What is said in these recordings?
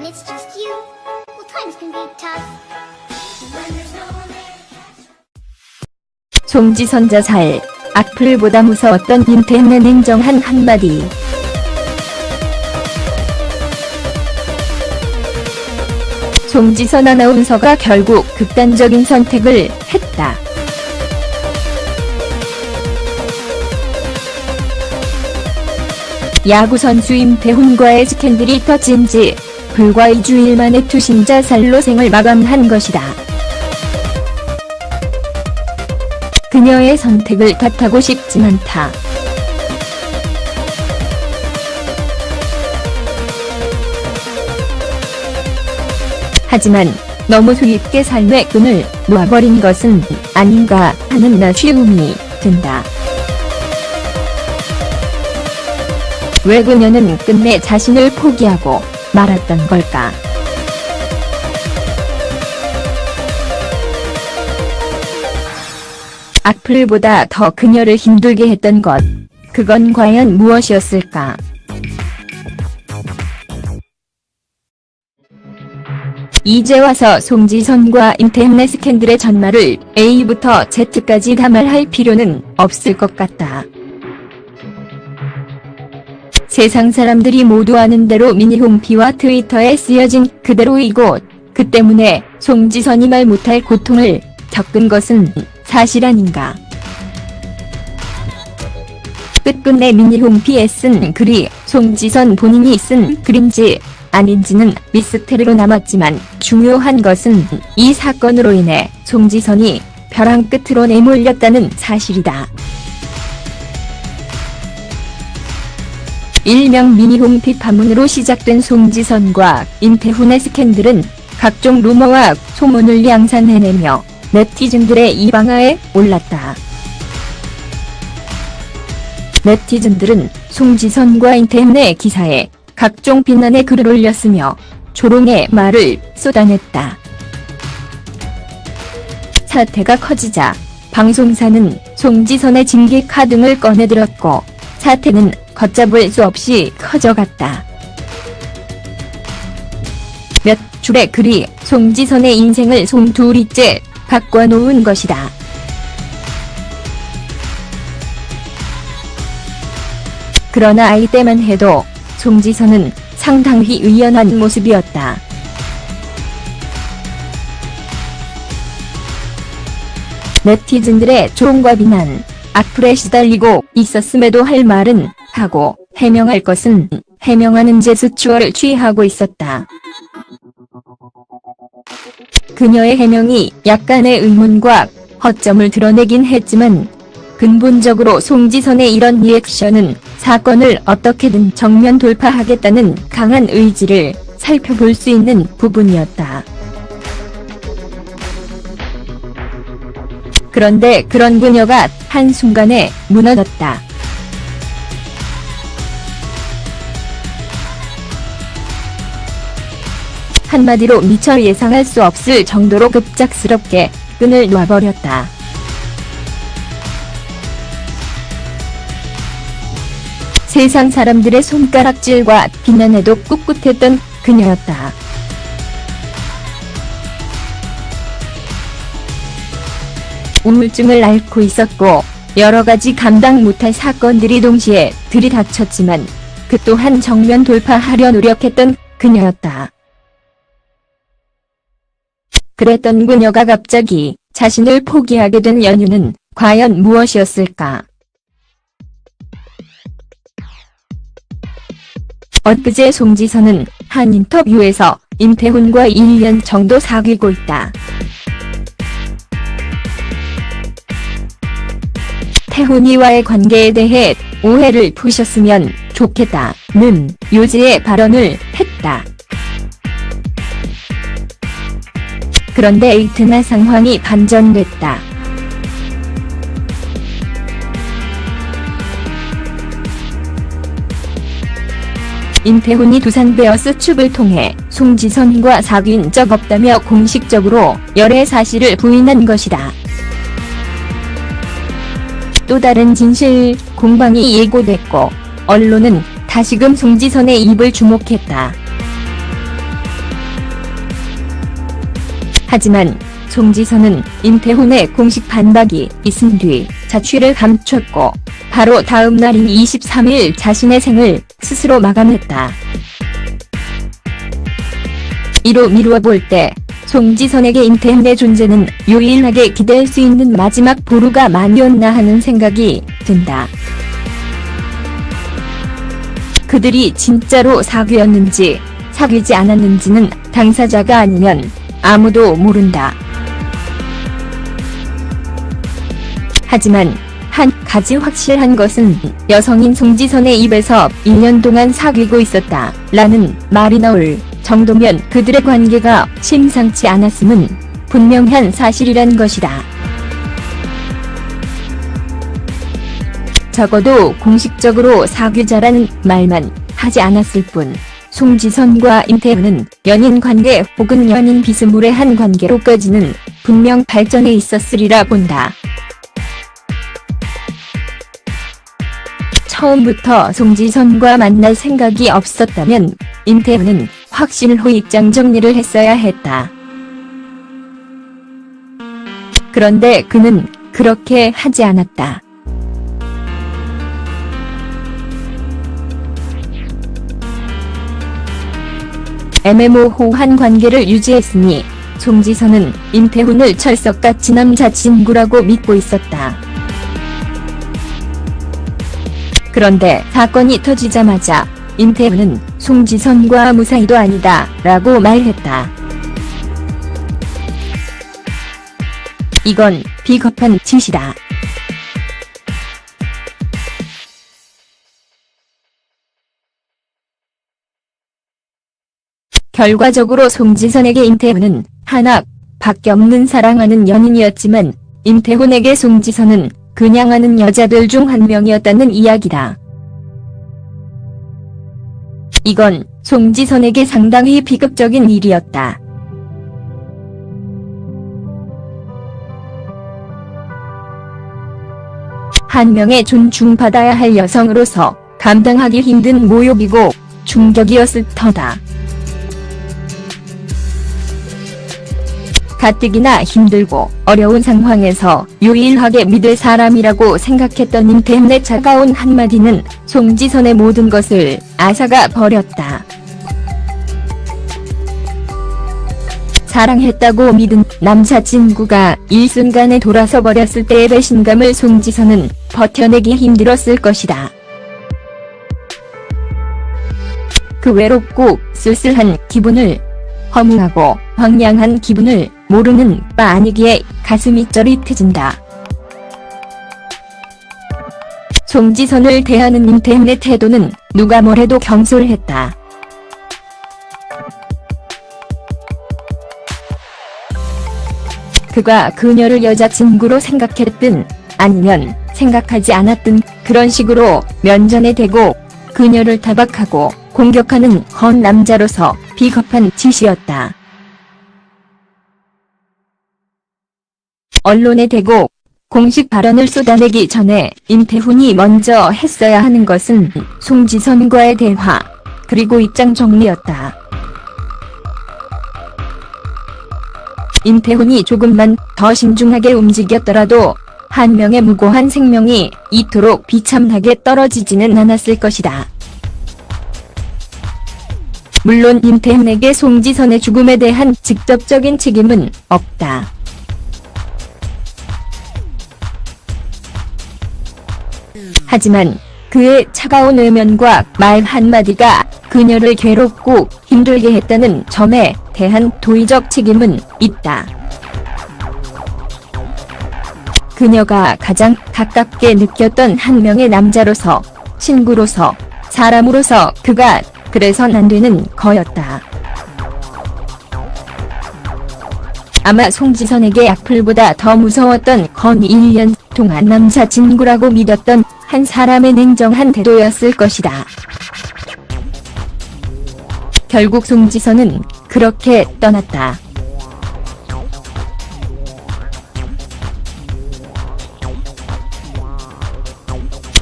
it's just you, well, times can be tough. When there's no one there to catch. 송지선 자살, 악플보다 무서웠던 인터넷 냉정한 한마디. 송지선 아나운서가 결국 극단적인 선택을 했다. 야구선수 임태훈과의 스캔들이 터진 지 불과 2주일 만에 투신 자살로 생을 마감한 것이다. 그녀의 선택을 탓하고 싶진 않다. 하지만 너무 쉽게 삶의 끈을 놓아버린 것은 아닌가 하는 아쉬움이 든다. 왜 그녀는 끝내 자신을 포기하고 말았던 걸까? 악플보다 더 그녀를 힘들게 했던 것, 그건 과연 무엇이었을까? 이제 와서 송지선과 인터넷 스캔들의 전말을 A부터 Z까지 다 말할 필요는 없을 것 같다. 세상 사람들이 모두 아는 대로 미니홈피와 트위터에 쓰여진 그대로이고, 그 때문에 송지선이 말 못할 고통을 겪은 것은 사실 아닌가. 끝끝내 미니홈피에 쓴 글이 송지선 본인이 쓴 글인지 아닌지는 미스테리로 남았지만, 중요한 것은 이 사건으로 인해 송지선이 벼랑 끝으로 내몰렸다는 사실이다. 일명 미니홈피 파문으로 시작된 송지선과 임태훈의 스캔들은 각종 루머와 소문을 양산해내며 네티즌들의 입방아에 올랐다. 네티즌들은 송지선과 임태훈의 기사에 각종 비난의 글을 올렸으며 조롱의 말을 쏟아냈다. 사태가 커지자 방송사는 송지선의 징계카 등을 꺼내들었고, 사태는 걷잡을 수 없이 커져갔다. 몇 줄의 글이 송지선의 인생을 송두리째 바꿔놓은 것이다. 그러나 이때만 해도 송지선은 상당히 의연한 모습이었다. 네티즌들의 조롱과 비난, 악플에 시달리고 있었음에도 할 말은 하고 해명할 것은 해명하는 제스처를 취하고 있었다. 그녀의 해명이 약간의 의문과 허점을 드러내긴 했지만, 근본적으로 송지선의 이런 리액션은 사건을 어떻게든 정면 돌파하겠다는 강한 의지를 살펴볼 수 있는 부분이었다. 그런데 그런 그녀가 한순간에 무너졌다. 한마디로 미처 예상할 수 없을 정도로 급작스럽게 끈을 놔버렸다. 세상 사람들의 손가락질과 비난에도 꿋꿋했던 그녀였다. 우울증을 앓고 있었고, 여러 가지 감당 못할 사건들이 동시에 들이닥쳤지만, 그 또한 정면 돌파하려 노력했던 그녀였다. 그랬던 그녀가 갑자기 자신을 포기하게 된 연유는 과연 무엇이었을까? 엊그제 송지선은 한 인터뷰에서 임태훈과 1년 정도 사귀고 있다. 태훈이와의 관계에 대해 오해를 푸셨으면 좋겠다는 요지의 발언을 했다. 그런데 이튿날 상황이 반전됐다. 임태훈이 두산 베어스 축을 통해 송지선과 사귄 적 없다며 공식적으로 열애 사실을 부인한 것이다. 또 다른 진실 공방이 예고됐고, 언론은 다시금 송지선의 입을 주목했다. 하지만 송지선은 임태훈의 공식 반박이 있은 뒤 자취를 감췄고 바로 다음 날인 23일 자신의 생을 스스로 마감했다. 이로 미루어 볼 때 송지선에게 임태훈의 존재는 유일하게 기댈 수 있는 마지막 보루가 아니었나 하는 생각이 든다. 그들이 진짜로 사귀었는지 사귀지 않았는지는 당사자가 아니면 아무도 모른다. 하지만 한 가지 확실한 것은 여성인 송지선의 입에서 1년 동안 사귀고 있었다 라는 말이 나올 정도면 그들의 관계가 심상치 않았음은 분명한 사실이란 것이다. 적어도 공식적으로 사귀자라는 말만 하지 않았을 뿐 송지선과 임태훈은 연인 관계 혹은 연인 비스무리한 관계로까지는 분명 발전해 있었으리라 본다. 처음부터 송지선과 만날 생각이 없었다면 임태훈은 확실호 입장 정리를 했어야 했다. 그런데 그는 그렇게 하지 않았다. 애매모호한 관계를 유지했으니 송지선은 임태훈을 철석같이 남자친구라고 믿고 있었다. 그런데 사건이 터지자마자 임태훈은 송지선과 아무 사이도 아니다 라고 말했다. 이건 비겁한 짓이다. 결과적으로 송지선에게 임태훈은 하나밖에 없는 사랑하는 연인이었지만 임태훈에게 송지선은 그냥 아는 여자들 중 한 명이었다는 이야기다. 이건 송지선에게 상당히 비극적인 일이었다. 한 명의 존중받아야 할 여성으로서 감당하기 힘든 모욕이고 충격이었을 터다. 가뜩이나 힘들고 어려운 상황에서 유일하게 믿을 사람이라고 생각했던 임태훈의 차가운 한마디는 송지선의 모든 것을 앗아가 버렸다. 사랑했다고 믿은 남자친구가 일순간에 돌아서 버렸을 때의 배신감을 송지선은 버텨내기 힘들었을 것이다. 그 외롭고 쓸쓸한 기분을, 허무하고 황량한 기분을 모르는 바 아니기에 가슴이 쩌릿해진다. 송지선을 대하는 임태훈의 태도는 누가 뭐래도 경솔했다. 그가 그녀를 여자친구로 생각했든 아니면 생각하지 않았든 그런 식으로 면전에 대고 그녀를 타박하고 공격하는 헌 남자로서 비겁한 짓이었다. 언론에 대고 공식 발언을 쏟아내기 전에 임태훈이 먼저 했어야 하는 것은 송지선과의 대화, 그리고 입장 정리였다. 임태훈이 조금만 더 신중하게 움직였더라도 한 명의 무고한 생명이 이토록 비참하게 떨어지지는 않았을 것이다. 물론 임태훈에게 송지선의 죽음에 대한 직접적인 책임은 없다. 하지만 그의 차가운 외면과 말 한마디가 그녀를 괴롭고 힘들게 했다는 점에 대한 도의적 책임은 있다. 그녀가 가장 가깝게 느꼈던 한 명의 남자로서, 친구로서, 사람으로서 그가 그래선 안 되는 거였다. 아마 송지선에게 악플보다 더 무서웠던 건 1년 동안 남자친구라고 믿었던 한 사람의 냉정한 태도였을 것이다. 결국 송지선은 그렇게 떠났다.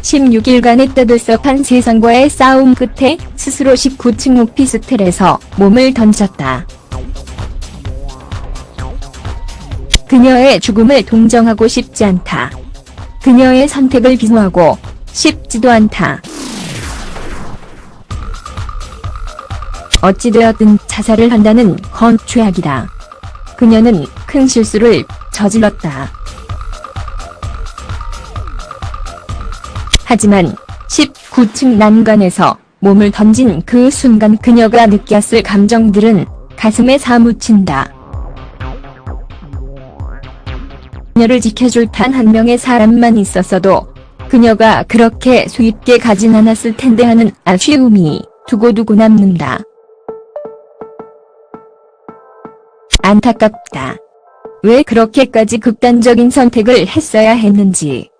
(16일간의) 떠들썩한 세상과의 싸움 끝에 스스로 19층 오피스텔에서 몸을 던졌다. 그녀의 죽음을 동정하고 싶지 않다. 그녀의 선택을 비호하고 싶지도 않다. 어찌되었든 자살을 한다는 건 죄악이다. 그녀는 큰 실수를 저질렀다. 하지만 19층 난간에서 몸을 던진 그 순간 그녀가 느꼈을 감정들은 가슴에 사무친다. 그녀를 지켜줄 단 한 명의 사람만 있었어도 그녀가 그렇게 수입게 가진 않았을 텐데 하는 아쉬움이 두고두고 남는다. 안타깝다. 왜 그렇게까지 극단적인 선택을 했어야 했는지.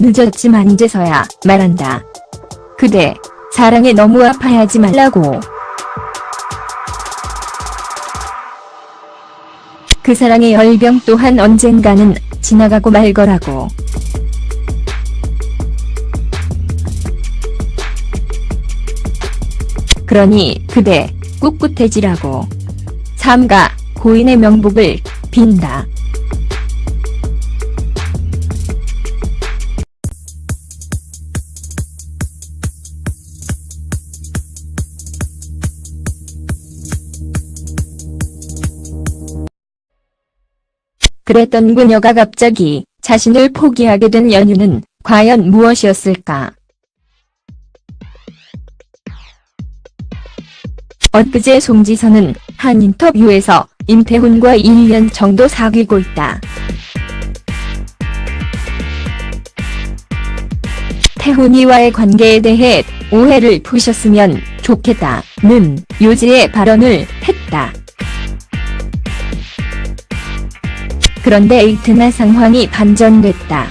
늦었지만 이제서야 말한다. 그대, 사랑에 너무 아파하지 말라고. 그 사랑의 열병 또한 언젠가는 지나가고 말 거라고. 그러니 그대, 꿋꿋해지라고. 삼가 고인의 명복을 빈다. 그랬던 그녀가 갑자기 자신을 포기하게 된 연유는 과연 무엇이었을까? 엊그제 송지선은 한 인터뷰에서 임태훈과 1년 정도 사귀고 있다. 태훈이와의 관계에 대해 오해를 푸셨으면 좋겠다는 요지의 발언을 했다. 그런데 이튿날 상황이 반전됐다.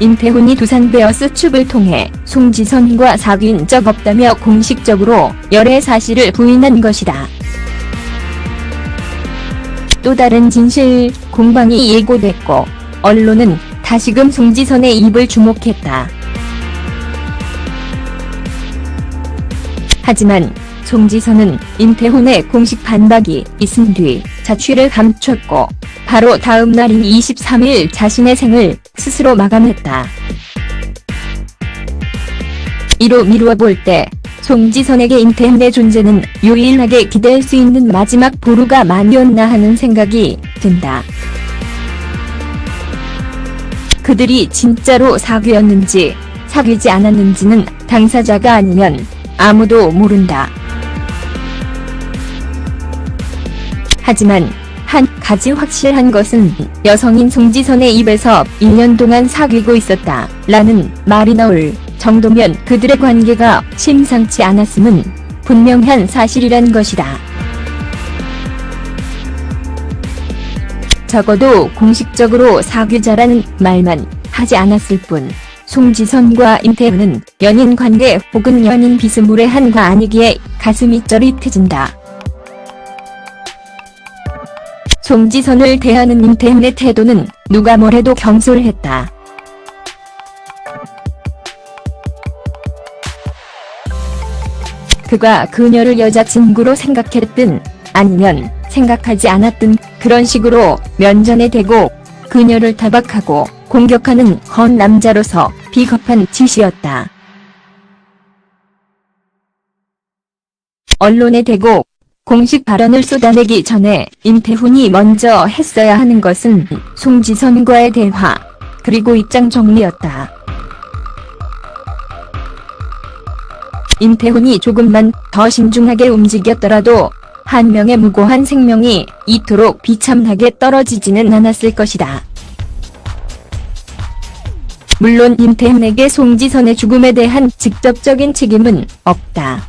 임태훈이 두산 베어스 축을 통해 송지선과 사귄 적 없다며 공식적으로 열애 사실을 부인한 것이다. 또 다른 진실 공방이 예고됐고 언론은 다시금 송지선의 입을 주목했다. 하지만 송지선은 임태훈의 공식 반박이 있은 뒤 자취를 감췄고 바로 다음 날인 23일 자신의 생을 스스로 마감했다. 이로 미루어 볼 때 송지선에게 임태훈의 존재는 유일하게 기댈 수 있는 마지막 보루가 아니었나 하는 생각이 든다. 그들이 진짜로 사귀었는지 사귀지 않았는지는 당사자가 아니면 아무도 모른다. 하지만 한 가지 확실한 것은 여성인 송지선의 입에서 1년 동안 사귀고 있었다 라는 말이 나올 정도면 그들의 관계가 심상치 않았음은 분명한 사실이란 것이다. 적어도 공식적으로 사귀자라는 말만 하지 않았을 뿐 송지선과 임태훈은 연인 관계 혹은 연인 비스무리한 한과 아니기에 가슴이 쩌릿해진다. 송지선을 대하는 임태훈의 태도는 누가 뭐래도 경솔했다. 그가 그녀를 여자친구로 생각했든 아니면 생각하지 않았든 그런 식으로 면전에 대고 그녀를 타박하고 공격하는 건 남자로서 비겁한 짓이었다. 언론에 대고 공식 발언을 쏟아내기 전에 임태훈이 먼저 했어야 하는 것은 송지선과의 대화, 그리고 입장 정리였다. 임태훈이 조금만 더 신중하게 움직였더라도 한 명의 무고한 생명이 이토록 비참하게 떨어지지는 않았을 것이다. 물론 임태훈에게 송지선의 죽음에 대한 직접적인 책임은 없다.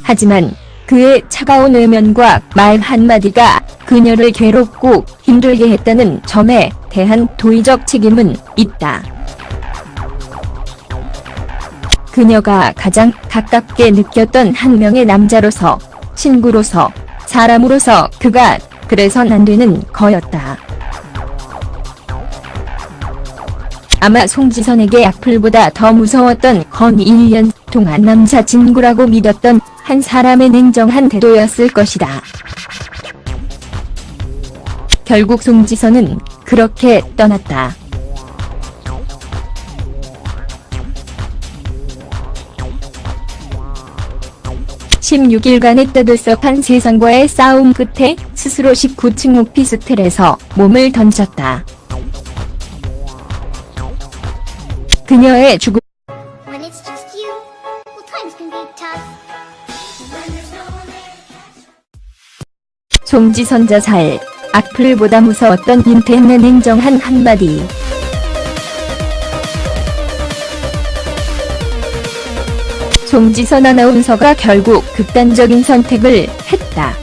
하지만 그의 차가운 외면과 말 한마디가 그녀를 괴롭고 힘들게 했다는 점에 대한 도의적 책임은 있다. 그녀가 가장 가깝게 느꼈던 한 명의 남자로서, 친구로서, 사람으로서 그가 그래선 안 되는 거였다. 아마 송지선에게 악플보다 더 무서웠던 건 1년 동안 남자친구라고 믿었던 한 사람의 냉정한 태도였을 것이다. 결국 송지선은 그렇게 떠났다. (16일간의) 떠들썩한 세상과의 싸움 끝에 스스로 19층 오피스텔에서 몸을 던졌다. 그녀의 죽음. When it's just you, well, times can be tough. When there's no one there to catch. 송지선 자살. 악플보다 무서웠던 인터넷 냉정한 한마디. 송지선 아나운서가 결국 극단적인 선택을 했다.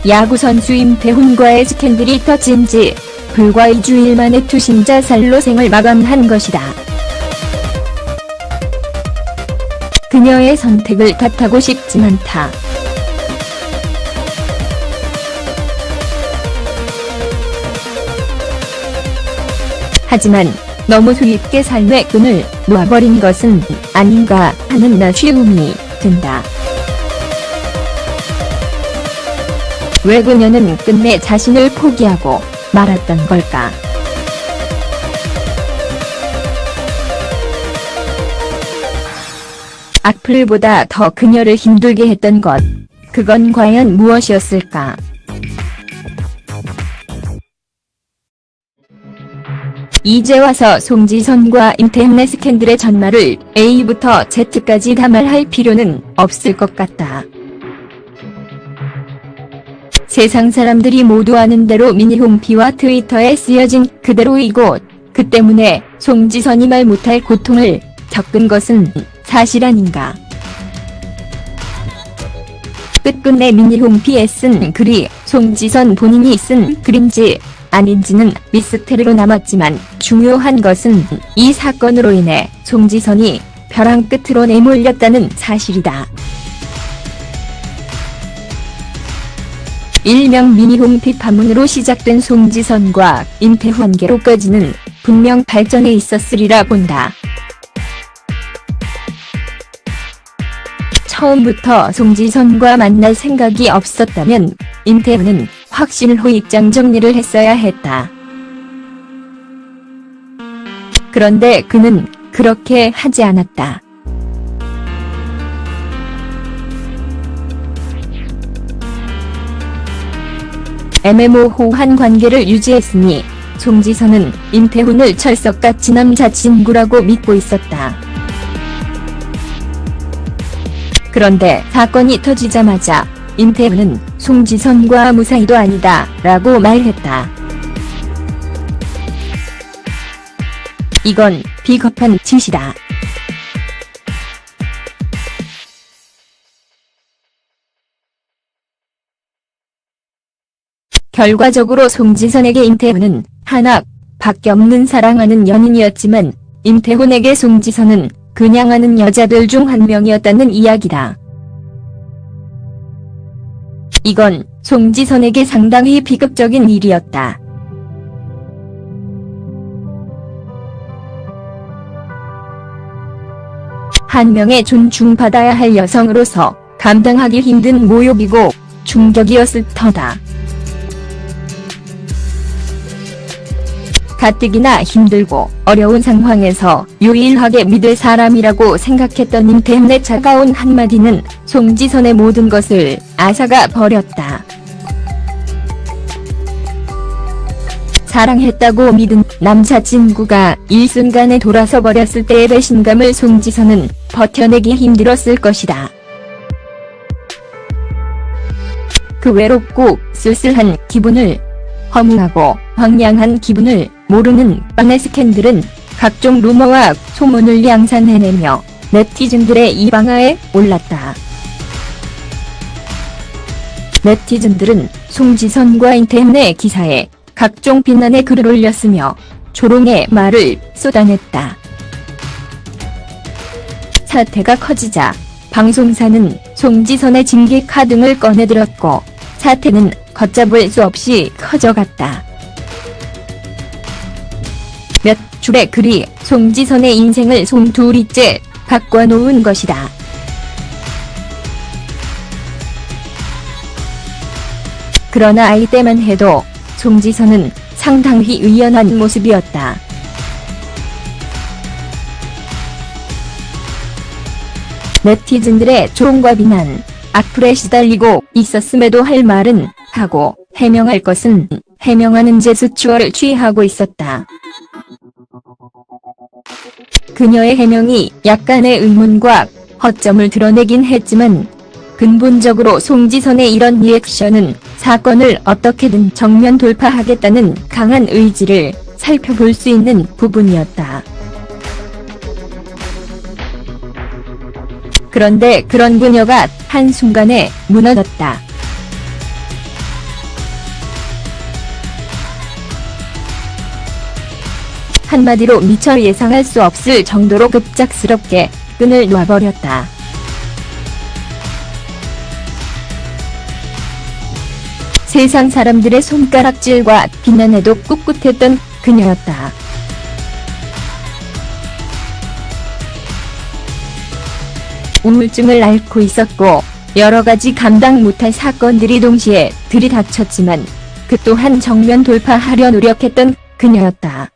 야구선수 임태훈과의 스캔들이 터진 지 불과 2주일 만에 투신 자살로 생을 마감한 것이다. 그녀의 선택을 탓하고 싶진 않다. 하지만 너무 수입게 삶의 끈을 놓아버린 것은 아닌가 하는 아쉬움이 든다. 왜 그녀는 끝내 자신을 포기하고 말았던 걸까? 악플보다 더 그녀를 힘들게 했던 것, 그건 과연 무엇이었을까? 이제 와서 송지선과 인터넷 스캔들의 전말을 A부터 Z까지 다 말할 필요는 없을 것 같다. 세상 사람들이 모두 아는 대로 미니 홈피와 트위터에 쓰여진 그대로이고, 그 때문에 송지선이 말 못할 고통을 겪은 것은 사실 아닌가. 끝끝내 미니 홈피에 쓴 글이 송지선 본인이 쓴 글인지 아닌지는 미스테리로 남았지만, 중요한 것은 이 사건으로 인해 송지선이 벼랑 끝으로 내몰렸다는 사실이다. 일명 미니 홈피 파문으로 시작된 송지선과 임태훈 관계로까지는 분명 발전해 있었으리라 본다. 처음부터 송지선과 만날 생각이 없었다면 임태훈은 확신호 입장 정리를 했어야 했다. 그런데 그는 그렇게 하지 않았다. 애매모호한 관계를 유지했으니 송지선은 임태훈을 철석같이 남자친구라고 믿고 있었다. 그런데 사건이 터지자마자 임태훈은 송지선과 아무 사이도 아니다 라고 말했다. 이건 비겁한 짓이다. 결과적으로 송지선에게 임태훈은 하나 밖에 없는 사랑하는 연인이었지만, 임태훈에게 송지선은 그냥 아는 여자들 중 한 명이었다는 이야기다. 이건 송지선에게 상당히 비극적인 일이었다. 한 명의 존중받아야 할 여성으로서 감당하기 힘든 모욕이고 충격이었을 터다. 가뜩이나 힘들고 어려운 상황에서 유일하게 믿을 사람이라고 생각했던 임태훈의 차가운 한마디는 송지선의 모든 것을 앗아가 버렸다. 사랑했다고 믿은 남자친구가 일순간에 돌아서 버렸을 때의 배신감을 송지선은 버텨내기 힘들었을 것이다. 그 외롭고 쓸쓸한 기분을, 허무하고 황량한 기분을 모르는 뻔의 스캔들은 각종 루머와 소문을 양산해내며 네티즌들의 입방아에 올랐다. 네티즌들은 송지선과 인터넷 기사에 각종 비난의 글을 올렸으며 조롱의 말을 쏟아냈다. 사태가 커지자 방송사는 송지선의 징계 카등을 꺼내들었고, 사태는 걷잡을 수 없이 커져갔다. 몇 줄의 글이 송지선의 인생을 송두리째 바꿔놓은 것이다. 그러나 아이 때만 해도 송지선은 상당히 의연한 모습이었다. 네티즌들의 조롱과 비난, 악플에 시달리고 있었음에도 할 말은 하고 해명할 것은 해명하는 제스처를 취하고 있었다. 그녀의 해명이 약간의 의문과 허점을 드러내긴 했지만 근본적으로 송지선의 이런 리액션은 사건을 어떻게든 정면 돌파하겠다는 강한 의지를 살펴볼 수 있는 부분이었다. 그런데 그런 그녀가 한순간에 무너졌다. 한마디로 미처 예상할 수 없을 정도로 급작스럽게 끈을 놔버렸다. 세상 사람들의 손가락질과 비난에도 꿋꿋했던 그녀였다. 우울증을 앓고 있었고 여러 가지 감당 못할 사건들이 동시에 들이닥쳤지만 그 또한 정면 돌파하려 노력했던 그녀였다.